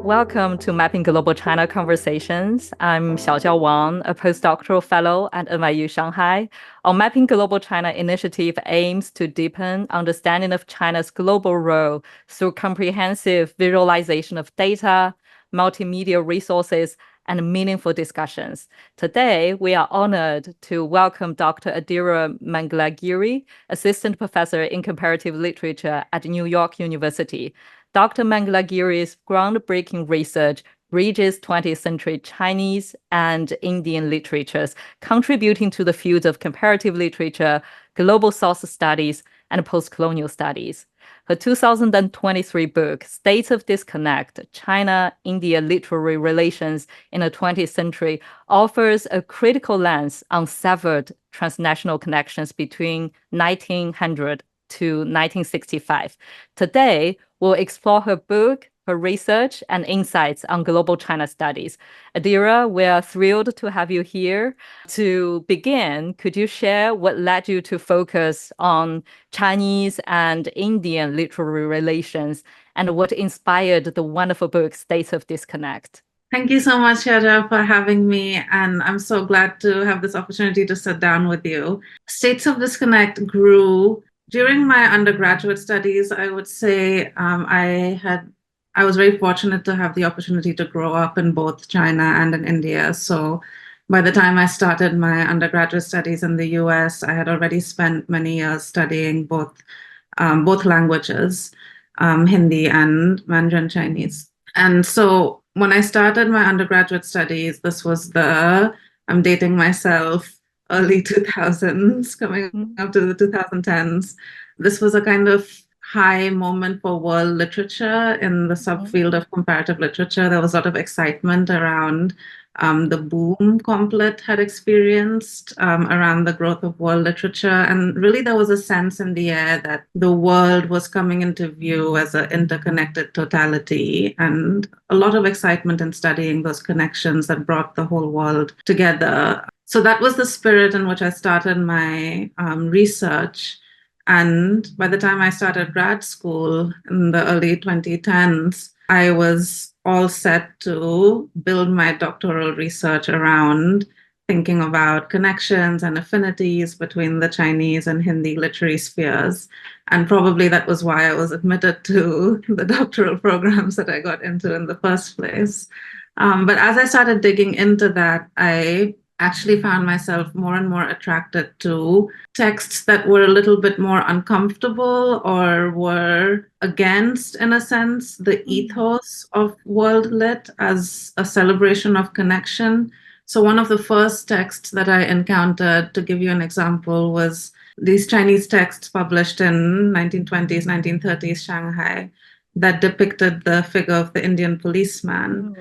Welcome to Mapping Global China Conversations. I'm Xiaojiao Wang, a postdoctoral fellow at NYU Shanghai. Our Mapping Global China initiative aims to deepen understanding of China's global role through comprehensive visualization of data, multimedia resources, and meaningful discussions. Today, we are honored to welcome Dr. Adhira Mangalagiri, Assistant Professor in Comparative Literature at New York University. Dr. Mangalagiri's groundbreaking research bridges 20th century Chinese and Indian literatures, contributing to the fields of comparative literature, global South studies, and postcolonial studies. Her 2023 book, States of Disconnect, China-India Literary Relations in the 20th Century, offers a critical lens on severed transnational connections between 1900 to 1965. Today, we'll explore her book, her research, and insights on global China studies. Adhira, we're thrilled to have you here. To begin, could you share what led you to focus on Chinese and Indian literary relations and what inspired the wonderful book, States of Disconnect? Thank you so much, Yara, for having me. And I'm so glad to have this opportunity to sit down with you. States of Disconnect grew during my undergraduate studies. I would say I was very fortunate to have the opportunity to grow up in both China and in India. So by the time I started my undergraduate studies in the US, I had already spent many years studying both languages, Hindi and Mandarin Chinese. And so when I started my undergraduate studies, this was I'm dating myself, early 2000s, coming up to the 2010s. This was a kind of high moment for world literature in the subfield of comparative literature. There was a lot of excitement around the boom Complet had experienced around the growth of world literature. And really there was a sense in the air that the world was coming into view as an interconnected totality, and a lot of excitement in studying those connections that brought the whole world together. So that was the spirit in which I started my research. And by the time I started grad school in the early 2010s, I was all set to build my doctoral research around thinking about connections and affinities between the Chinese and Hindi literary spheres. And probably that was why I was admitted to the doctoral programs that I got into in the first place. But as I started digging into that, I actually found myself more and more attracted to texts that were a little bit more uncomfortable or were against, in a sense, the ethos of world lit as a celebration of connection. So one of the first texts that I encountered, to give you an example, was these Chinese texts published in 1920s, 1930s Shanghai that depicted the figure of the Indian policeman.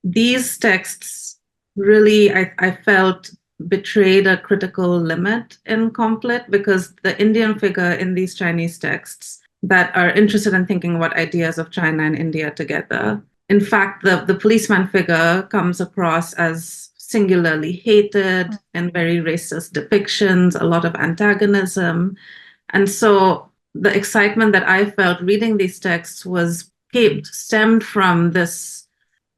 These texts really, I felt, betrayed a critical limit in Complet, because the Indian figure in these Chinese texts that are interested in thinking about ideas of China and India together, in fact, the policeman figure comes across as singularly hated in very racist depictions, a lot of antagonism. And so the excitement that I felt reading these texts stemmed from this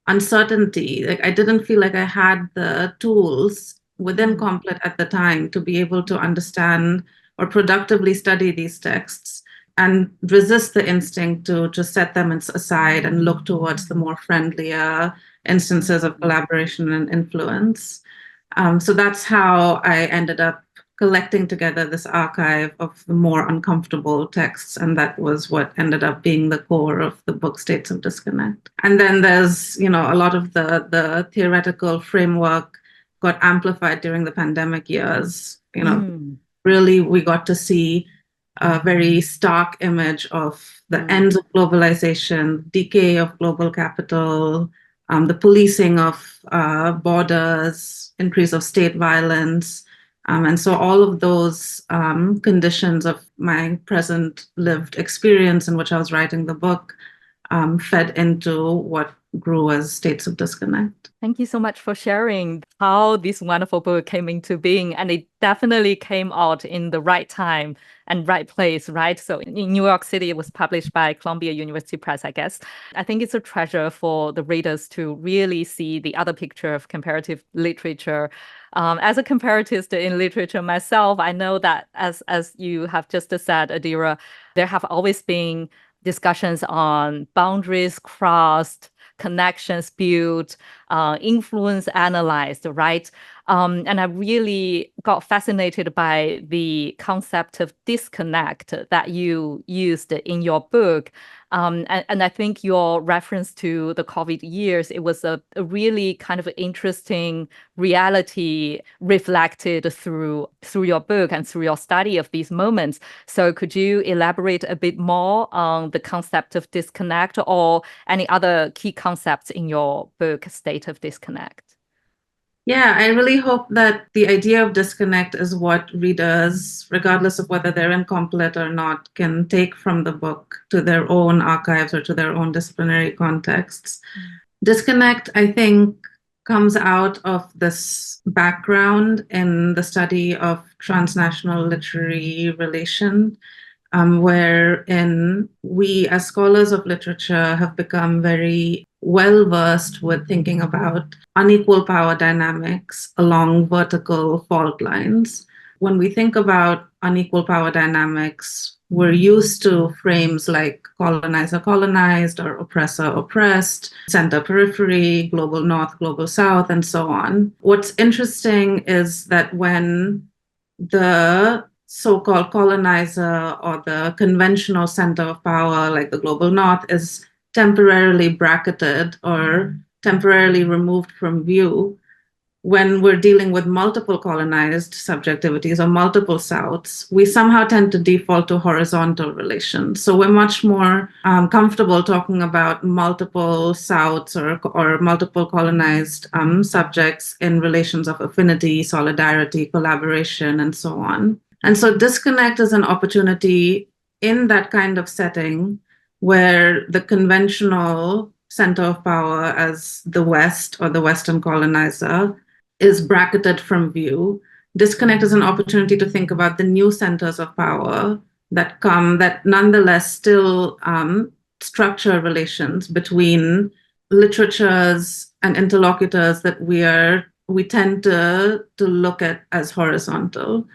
uncertainty. Like, I didn't feel like I had the tools within Complet at the time to be able to understand or productively study these texts and resist the instinct to set them aside and look towards the more friendlier instances of collaboration and influence. So that's how I ended up collecting together this archive of the more uncomfortable texts, and that was what ended up being the core of the book, States of Disconnect. And then there's, a lot of the theoretical framework got amplified during the pandemic years. Really, we got to see a very stark image of the ends of globalization, decay of global capital, the policing of borders, increase of state violence. And so all of those conditions of my present lived experience in which I was writing the book fed into what grew as States of Disconnect. Thank you so much for sharing how this wonderful book came into being. And it definitely came out in the right time and right place, right? So in New York City, it was published by Columbia University Press, I guess. I think it's a treasure for the readers to really see the other picture of comparative literature. As a comparatist in literature myself, I know that as you have just said, Adhira, there have always been discussions on boundaries crossed, connections built, influence analyzed, right? And I really got fascinated by the concept of disconnect that you used in your book. And I think your reference to the COVID years, it was a really kind of interesting reality reflected through your book and through your study of these moments. So could you elaborate a bit more on the concept of disconnect or any other key concepts in your book, State of Disconnect? Yeah, I really hope that the idea of disconnect is what readers, regardless of whether they're incomplete or not, can take from the book to their own archives or to their own disciplinary contexts. Disconnect, I think, comes out of this background in the study of transnational literary relation, wherein we, as scholars of literature, have become very well versed with thinking about unequal power dynamics along vertical fault lines. When we think about unequal power dynamics, we're used to frames like colonizer colonized or oppressor oppressed, center periphery, global north, global south, and so on. What's interesting is that when the so-called colonizer or the conventional center of power, like the global north, is temporarily bracketed or temporarily removed from view, when we're dealing with multiple colonized subjectivities or multiple Souths, we somehow tend to default to horizontal relations. So we're much more comfortable talking about multiple Souths or multiple colonized subjects in relations of affinity, solidarity, collaboration, and so on. And so disconnect is an opportunity in that kind of setting where the conventional center of power as the West or the Western colonizer is bracketed from view. Disconnect is an opportunity to think about the new centers of power that nonetheless still structure relations between literatures and interlocutors that we tend to look at as horizontal.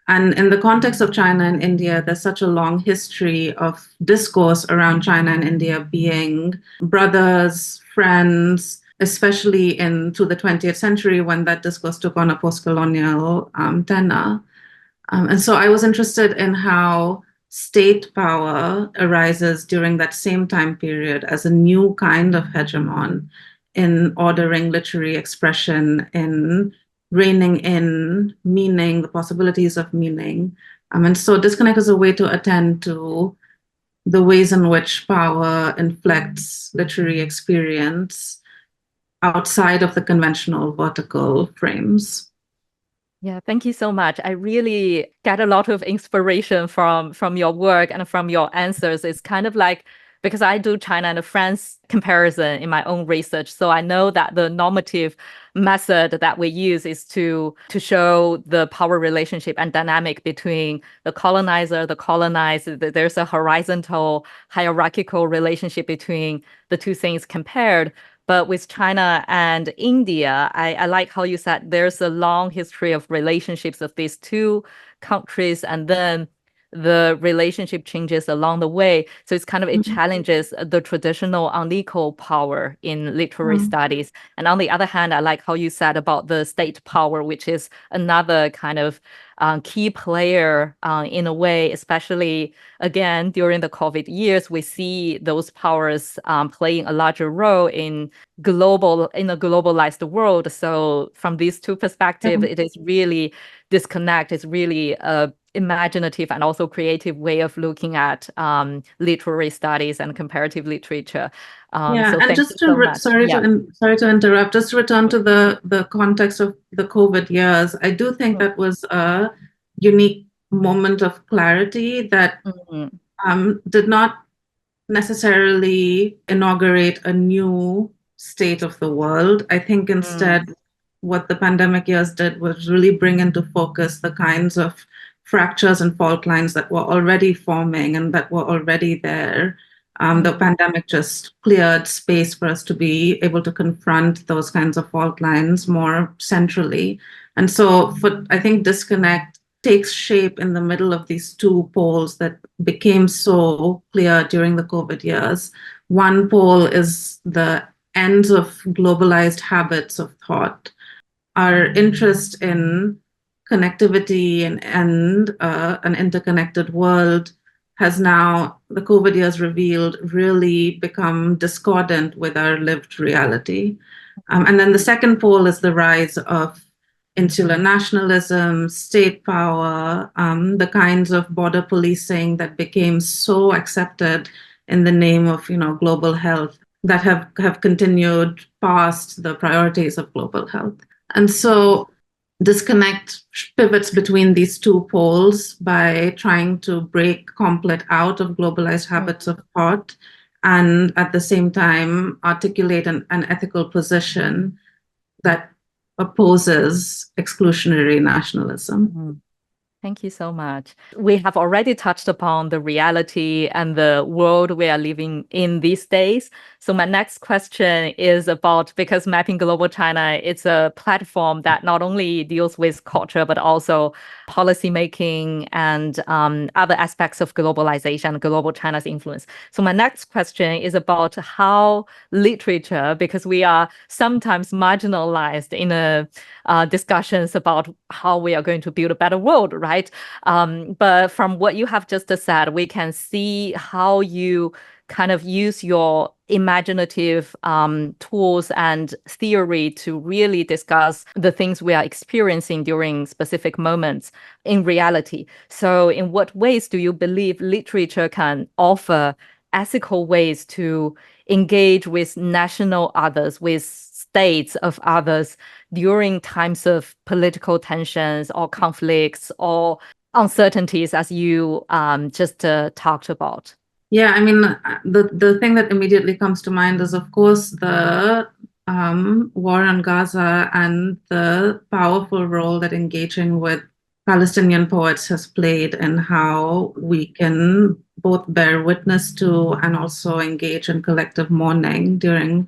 And in the context of China and India, there's such a long history of discourse around China and India being brothers, friends, especially into the 20th century when that discourse took on a postcolonial tenor. And so I was interested in how state power arises during that same time period as a new kind of hegemon in ordering literary expression, in reining in meaning, the possibilities of meaning. And so disconnect is a way to attend to the ways in which power inflects literary experience outside of the conventional vertical frames. Yeah, thank you so much. I really get a lot of inspiration from your work and from your answers. It's kind of like, because I do China and France comparison in my own research, so I know that the normative method that we use is to show the power relationship and dynamic between the colonizer, the colonized. There's a horizontal hierarchical relationship between the two things compared. But with China and India, I like how you said there's a long history of relationships of these two countries, and then the relationship changes along the way. So it's kind of, it challenges the traditional unequal power in literary studies. And on the other hand, I like how you said about the state power, which is another kind of key player in a way, especially again during the COVID years, we see those powers playing a larger role in a globalized world. So from these two perspectives, it is really disconnect. It's really a imaginative and also creative way of looking at literary studies and comparative literature. So and thank just you so much. sorry to interrupt. Just to return to the context of the COVID years, I do think that was a unique moment of clarity that did not necessarily inaugurate a new state of the world. I think instead, what the pandemic years did was really bring into focus the kinds of fractures and fault lines that were already forming and that were already there. The pandemic just cleared space for us to be able to confront those kinds of fault lines more centrally. And so I think disconnect takes shape in the middle of these two poles that became so clear during the COVID years. One pole is the ends of globalized habits of thought. Our interest in connectivity and an interconnected world has now, the COVID years revealed, really become discordant with our lived reality. And then the second pole is the rise of insular nationalism, state power, the kinds of border policing that became so accepted in the name of, global health that have continued past the priorities of global health. And so disconnect pivots between these two poles by trying to break complet out of globalized habits of thought and at the same time articulate an ethical position that opposes exclusionary nationalism. Thank you so much. We have already touched upon the reality and the world we are living in these days. So my next question is about, because Mapping Global China, it's a platform that not only deals with culture, but also policymaking and other aspects of globalization and global China's influence. So my next question is about how literature, because we are sometimes marginalized in discussions about how we are going to build a better world, right? But from what you have just said, we can see how you kind of use your imaginative tools and theory to really discuss the things we are experiencing during specific moments in reality. So in what ways do you believe literature can offer ethical ways to engage with national others, with states of others during times of political tensions or conflicts or uncertainties, as you just talked about? Yeah, I mean, the thing that immediately comes to mind is, of course, the war on Gaza and the powerful role that engaging with Palestinian poets has played in how we can both bear witness to and also engage in collective mourning during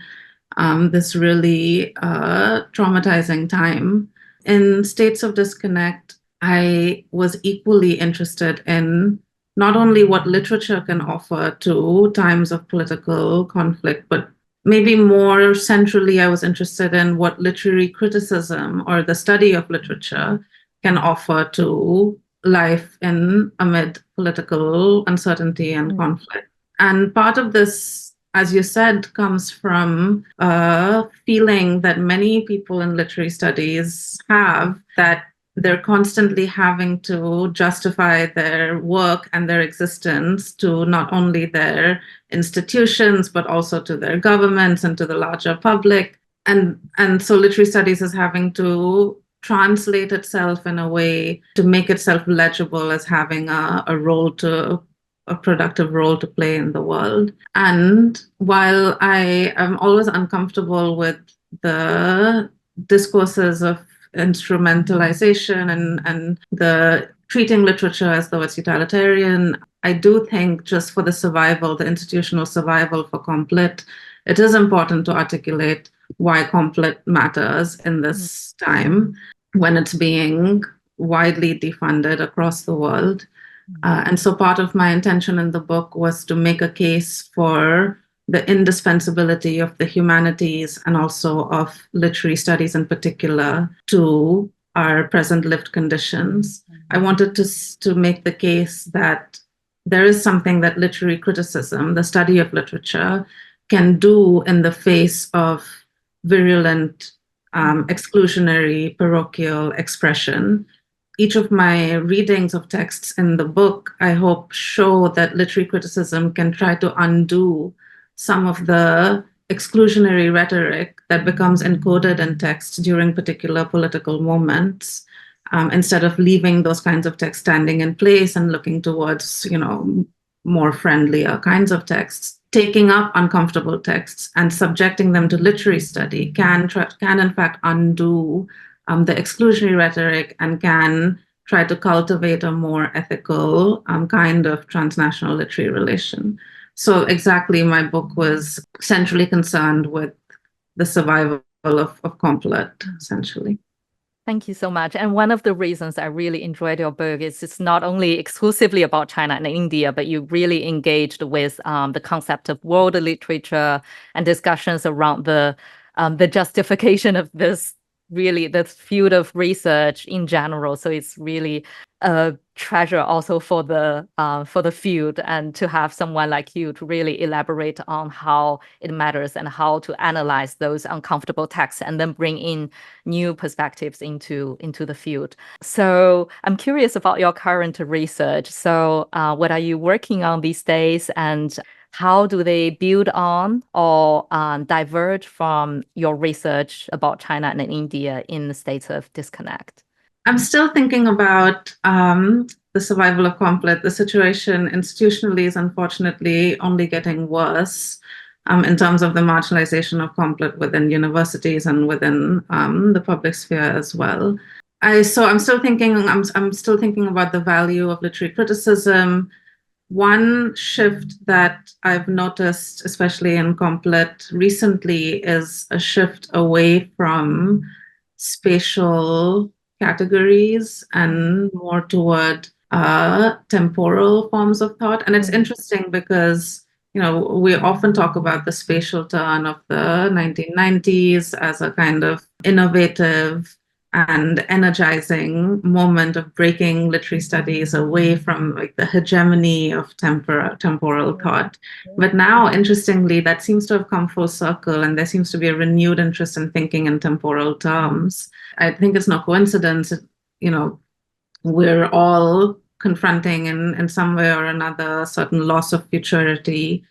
this really traumatizing time. In States of Disconnect, I was equally interested in not only what literature can offer to times of political conflict, but maybe more centrally, I was interested in what literary criticism or the study of literature can offer to life amid political uncertainty and conflict. And part of this, as you said, comes from a feeling that many people in literary studies have, that they're constantly having to justify their work and their existence to not only their institutions, but also to their governments and to the larger public. And so literary studies is having to translate itself in a way to make itself legible as having a productive role to play in the world. And while I am always uncomfortable with the discourses of instrumentalization and the treating literature as though it's utilitarian, I do think just for the institutional survival for Complit, it is important to articulate why Complit matters in this time when it's being widely defunded across the world. And so part of my intention in the book was to make a case for the indispensability of the humanities and also of literary studies in particular to our present lived conditions. I wanted to make the case that there is something that literary criticism, the study of literature, can do in the face of virulent, exclusionary, parochial expression. Each of my readings of texts in the book, I hope, show that literary criticism can try to undo some of the exclusionary rhetoric that becomes encoded in text during particular political moments, instead of leaving those kinds of texts standing in place and looking towards, more friendlier kinds of texts, taking up uncomfortable texts and subjecting them to literary study can in fact undo the exclusionary rhetoric and can try to cultivate a more ethical kind of transnational literary relation. So exactly, my book was centrally concerned with the survival of complot, essentially. Thank you so much. And one of the reasons I really enjoyed your book is it's not only exclusively about China and India, but you really engaged with the concept of world literature and discussions around the justification of this field of research in general. So it's really a treasure also for the field, and to have someone like you to really elaborate on how it matters and how to analyze those uncomfortable texts and then bring in new perspectives into the field. So I'm curious about your current research. So what are you working on these days, and how do they build on or diverge from your research about China and India in the states of disconnect? I'm still thinking about the survival of conflict. The situation institutionally is unfortunately only getting worse in terms of the marginalization of conflict within universities and within the public sphere as well. I'm still thinking. I'm still thinking about the value of literary criticism. One shift that I've noticed, especially in conflict recently, is a shift away from spatial categories and more toward temporal forms of thought. And it's interesting because, we often talk about the spatial turn of the 1990s as a kind of innovative and energizing moment of breaking literary studies away from like the hegemony of temporal thought. But now, interestingly, that seems to have come full circle, and there seems to be a renewed interest in thinking in temporal terms. I think it's no coincidence, we're all confronting in some way or another a certain loss of futurity,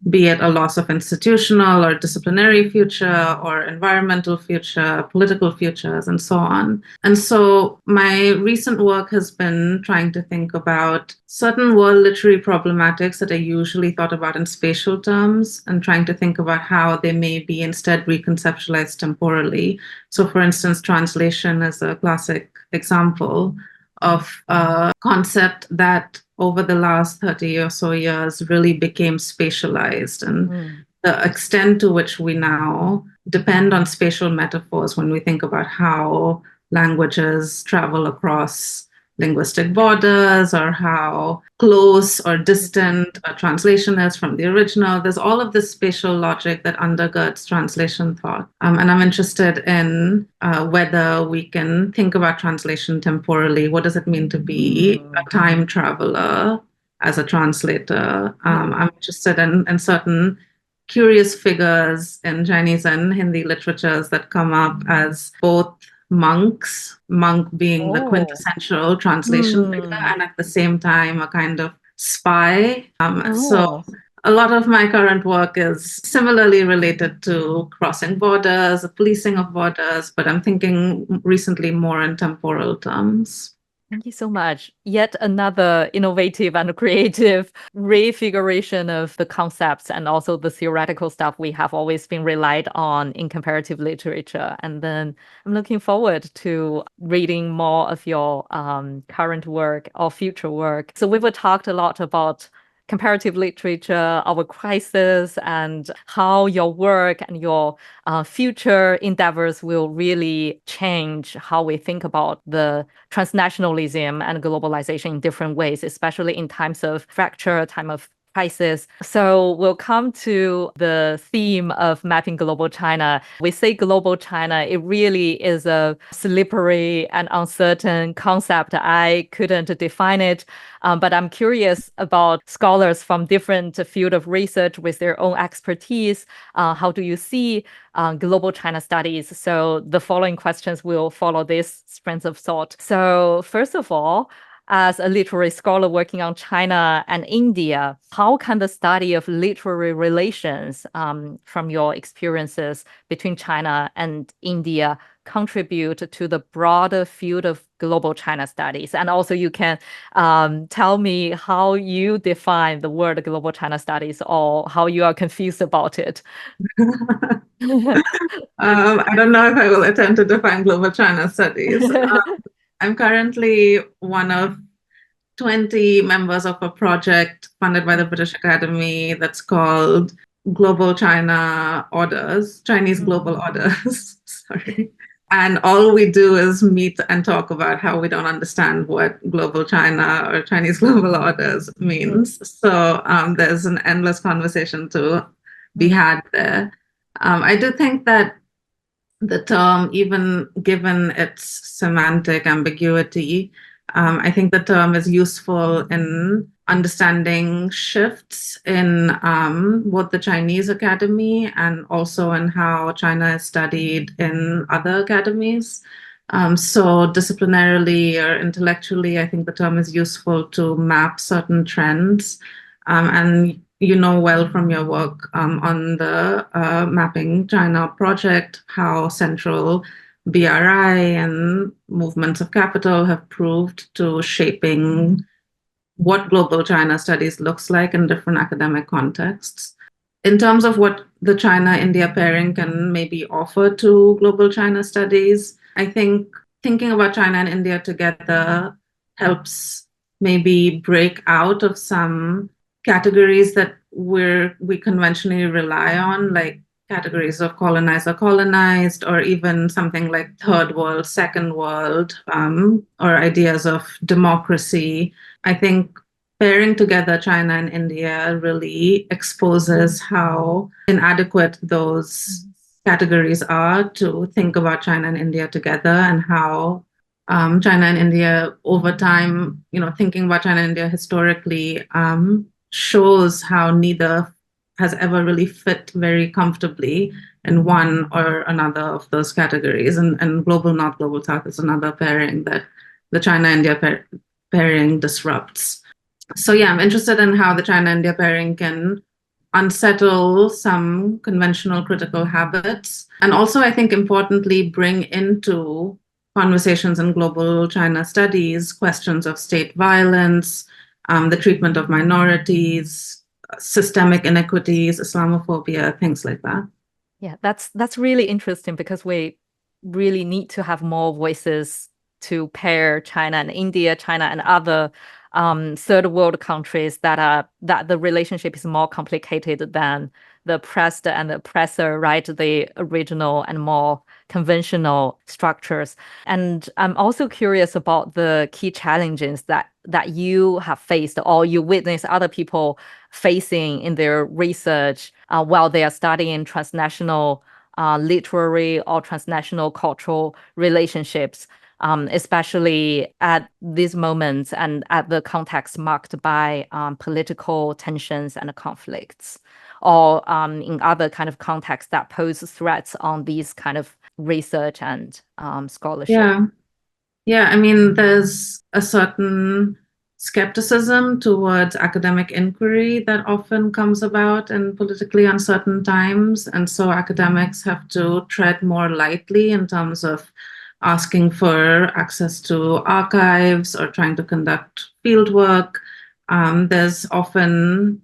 be it a loss of institutional or disciplinary future or environmental future, political futures, and so on. And so my recent work has been trying to think about certain world literary problematics that are usually thought about in spatial terms and trying to think about how they may be instead reconceptualized temporally. So, for instance, translation is a classic example of a concept that over the last 30 or so years really became spatialized, and the extent to which we now depend on spatial metaphors when we think about how languages travel across linguistic borders, or how close or distant a translation is from the original. There's all of this spatial logic that undergirds translation thought. And I'm interested in whether we can think about translation temporally. What does it mean to be a time traveler as a translator? I'm interested in certain curious figures in Chinese and Hindi literatures that come up as both monks, monk being the quintessential translation figure, and at the same time a kind of spy. So a lot of my current work is similarly related to crossing borders, the policing of borders, but I'm thinking recently more in temporal terms. Thank you so much. Yet another innovative and creative refiguration of the concepts and also the theoretical stuff we have always been relied on in comparative literature. And then I'm looking forward to reading more of your current work or future work. So we've talked a lot about comparative literature, our crisis, and how your work and your future endeavors will really change how we think about the transnationalism and globalization in different ways, especially in times of fracture, time of crisis. So we'll come to the theme of mapping global China. We say global China, it really is a slippery and uncertain concept. I couldn't define it, but I'm curious about scholars from different field of research with their own expertise. How do you see global China studies? So the following questions will follow this strands of thought. So first of all, as a literary scholar working on China and India, how can the study of literary relations from your experiences between China and India contribute to the broader field of global China studies? And also you can tell me how you define the word global China studies or how you are confused about it. I don't know if I will attempt to define global China studies. I'm currently one of 20 members of a project funded by the British Academy that's called Global China Orders, Chinese Global Orders. Sorry. And all we do is meet and talk about how we don't understand what global China or Chinese global orders means. So there's an endless conversation to be had there. I do think that the term, even given its semantic ambiguity, I think the term is useful in understanding shifts in both the Chinese academy and also in how China is studied in other academies. So disciplinarily or intellectually, I think the term is useful to map certain trends. And you know well from your work on the Mapping China project how central BRI and movements of capital have proved to shaping what global China studies looks like in different academic contexts. In terms of what the China-India pairing can maybe offer to global China studies, I think thinking about China and India together helps maybe break out of some categories that we conventionally rely on, like categories of colonized or colonized, or even something like third world, second world, or ideas of democracy. I think pairing together China and India really exposes how inadequate those categories are to think about China and India together, and how China and India over time, thinking about China and India historically, shows how neither has ever really fit very comfortably in one or another of those categories. And global North, global South is another pairing that the China-India pairing disrupts. So yeah, I'm interested in how the China-India pairing can unsettle some conventional critical habits. And also, I think importantly, bring into conversations in global China studies questions of state violence, the treatment of minorities, systemic inequities, Islamophobia, things like that. Yeah, that's really interesting because we really need to have more voices to pair China and India, China and other third world countries that the relationship is more complicated than the oppressed and the oppressor, right? The original and more conventional structures. And I'm also curious about the key challenges that you have faced or you witness other people facing in their research while they are studying transnational literary or transnational cultural relationships, especially at these moments and at the context marked by political tensions and conflicts, or in other kind of contexts that pose threats on these kind of research and scholarship. Yeah, I mean, there's a certain skepticism towards academic inquiry that often comes about in politically uncertain times. And so academics have to tread more lightly in terms of asking for access to archives or trying to conduct fieldwork. There's often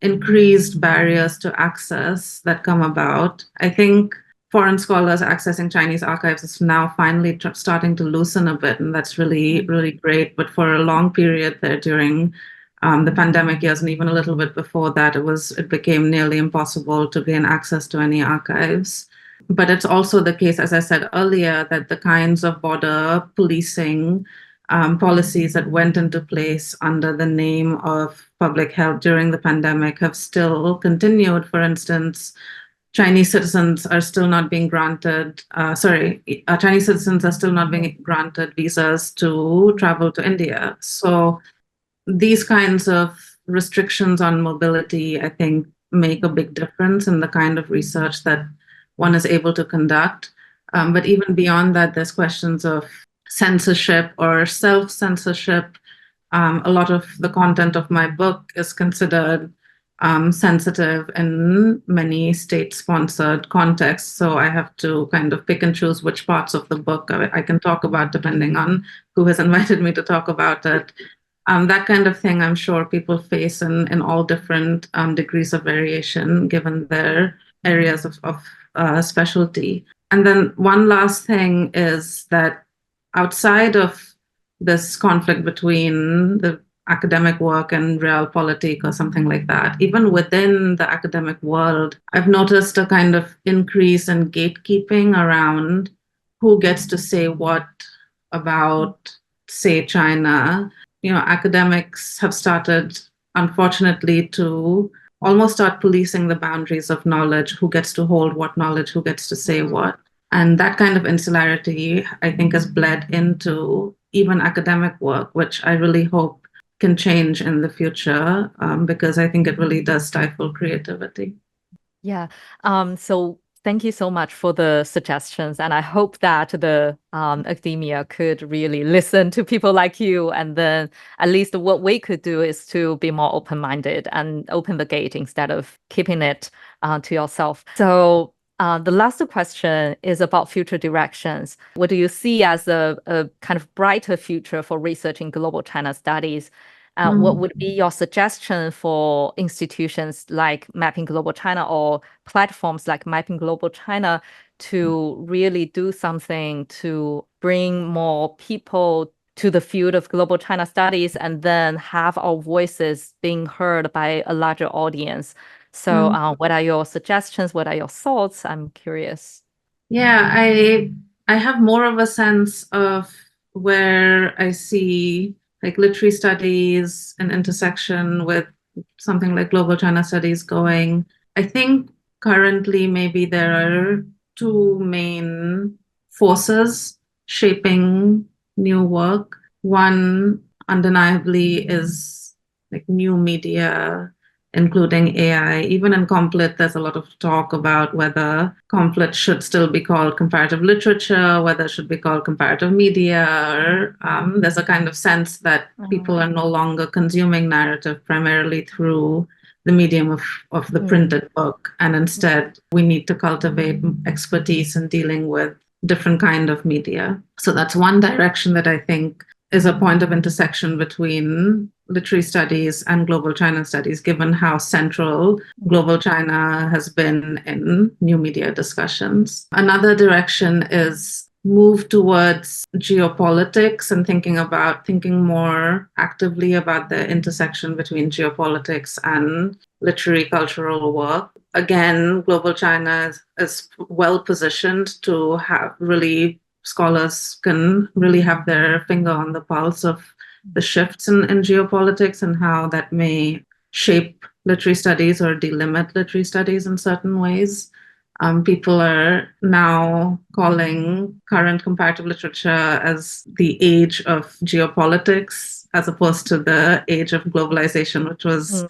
increased barriers to access that come about. I think foreign scholars accessing Chinese archives is now finally starting to loosen a bit, and that's really, really great. But for a long period there during the pandemic years, and even a little bit before that, it became nearly impossible to gain access to any archives. But it's also the case, as I said earlier, that the kinds of border policing policies that went into place under the name of public health during the pandemic have still continued. For instance, Chinese citizens are still not being granted, Chinese citizens are still not being granted visas to travel to India. So these kinds of restrictions on mobility, I think, make a big difference in the kind of research that one is able to conduct. But even beyond that, there's questions of censorship or self-censorship. A lot of the content of my book is considered sensitive in many state-sponsored contexts. So I have to kind of pick and choose which parts of the book I can talk about depending on who has invited me to talk about it. That kind of thing, I'm sure people face in all different degrees of variation, given their areas of specialty. And then one last thing is that outside of this conflict between the academic work and realpolitik or something like that, even within the academic world, I've noticed a kind of increase in gatekeeping around who gets to say what about, say, China. Academics have started, unfortunately, to almost start policing the boundaries of knowledge, who gets to hold what knowledge, who gets to say what. And that kind of insularity, I think, has bled into even academic work, which I really hope can change in the future, because I think it really does stifle creativity. Yeah. So thank you so much for the suggestions. And I hope that the academia could really listen to people like you. And then at least what we could do is to be more open-minded and open the gate instead of keeping it to yourself. So the last question is about future directions. What do you see as a kind of brighter future for research in global China studies? What would be your suggestion for institutions like Mapping Global China or platforms like Mapping Global China to really do something to bring more people to the field of global China studies and then have our voices being heard by a larger audience? So what are your suggestions? What are your thoughts? I'm curious. Yeah, I have more of a sense of where I see like literary studies an intersection with something like global China studies going. I think currently maybe there are two main forces shaping new work. One undeniably is like new media, including AI. Even in Complit, there's a lot of talk about whether Complit should still be called comparative literature, whether it should be called comparative media. Or, there's a kind of sense that people are no longer consuming narrative primarily through the medium of the printed book. And instead, we need to cultivate expertise in dealing with different kind of media. So that's one direction that I think is a point of intersection between literary studies and global China studies, given how central global China has been in new media discussions. Another direction is move towards geopolitics and thinking more actively about the intersection between geopolitics and literary cultural work. Again, global China is well positioned to have really scholars can really have their finger on the pulse of the shifts in geopolitics and how that may shape literary studies or delimit literary studies in certain ways. People are now calling current comparative literature as the age of geopolitics, as opposed to the age of globalization, which was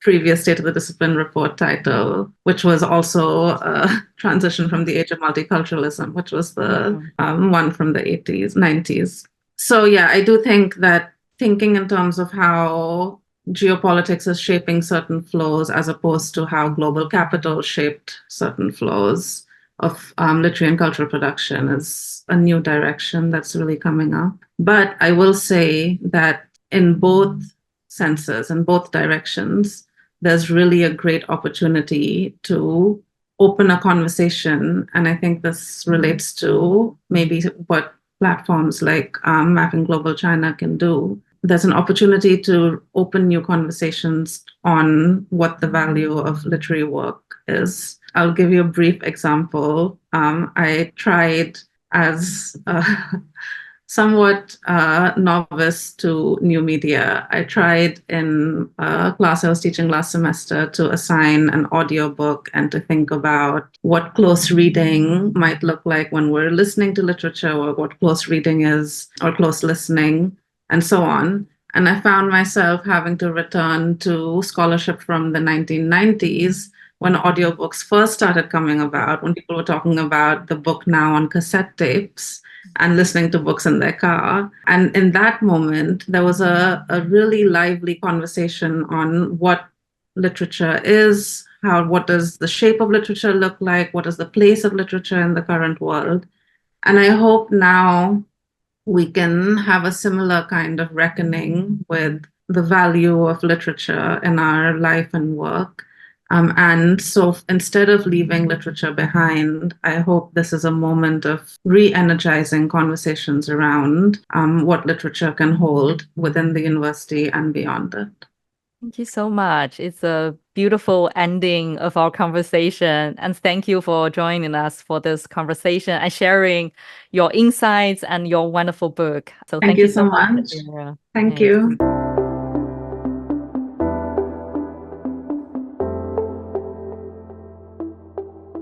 previous State of the Discipline report title, which was also a transition from the age of multiculturalism, which was the one from the 80s, 90s. So yeah, I do think that thinking in terms of how geopolitics is shaping certain flows as opposed to how global capital shaped certain flows of literary and cultural production is a new direction that's really coming up. But I will say that in both senses, in both directions, there's really a great opportunity to open a conversation. And I think this relates to maybe what platforms like Mapping Global China can do. There's an opportunity to open new conversations on what the value of literary work is. I'll give you a brief example. I tried as somewhat novice to new media. I tried in a class I was teaching last semester to assign an audiobook and to think about what close reading might look like when we're listening to literature, or what close reading is, or close listening, and so on. And I found myself having to return to scholarship from the 1990s when audiobooks first started coming about, when people were talking about the book now on cassette tapes and listening to books in their car. And in that moment, there was a really lively conversation on what literature is, what does the shape of literature look like, what is the place of literature in the current world. And I hope now we can have a similar kind of reckoning with the value of literature in our life and work. And so instead of leaving literature behind, I hope this is a moment of re energizing conversations around what literature can hold within the university and beyond it. Thank you so much. It's a beautiful ending of our conversation. And thank you for joining us for this conversation and sharing your insights and your wonderful book. So Thank thank you you so so much, much. Adhira. Thank Thanks. you.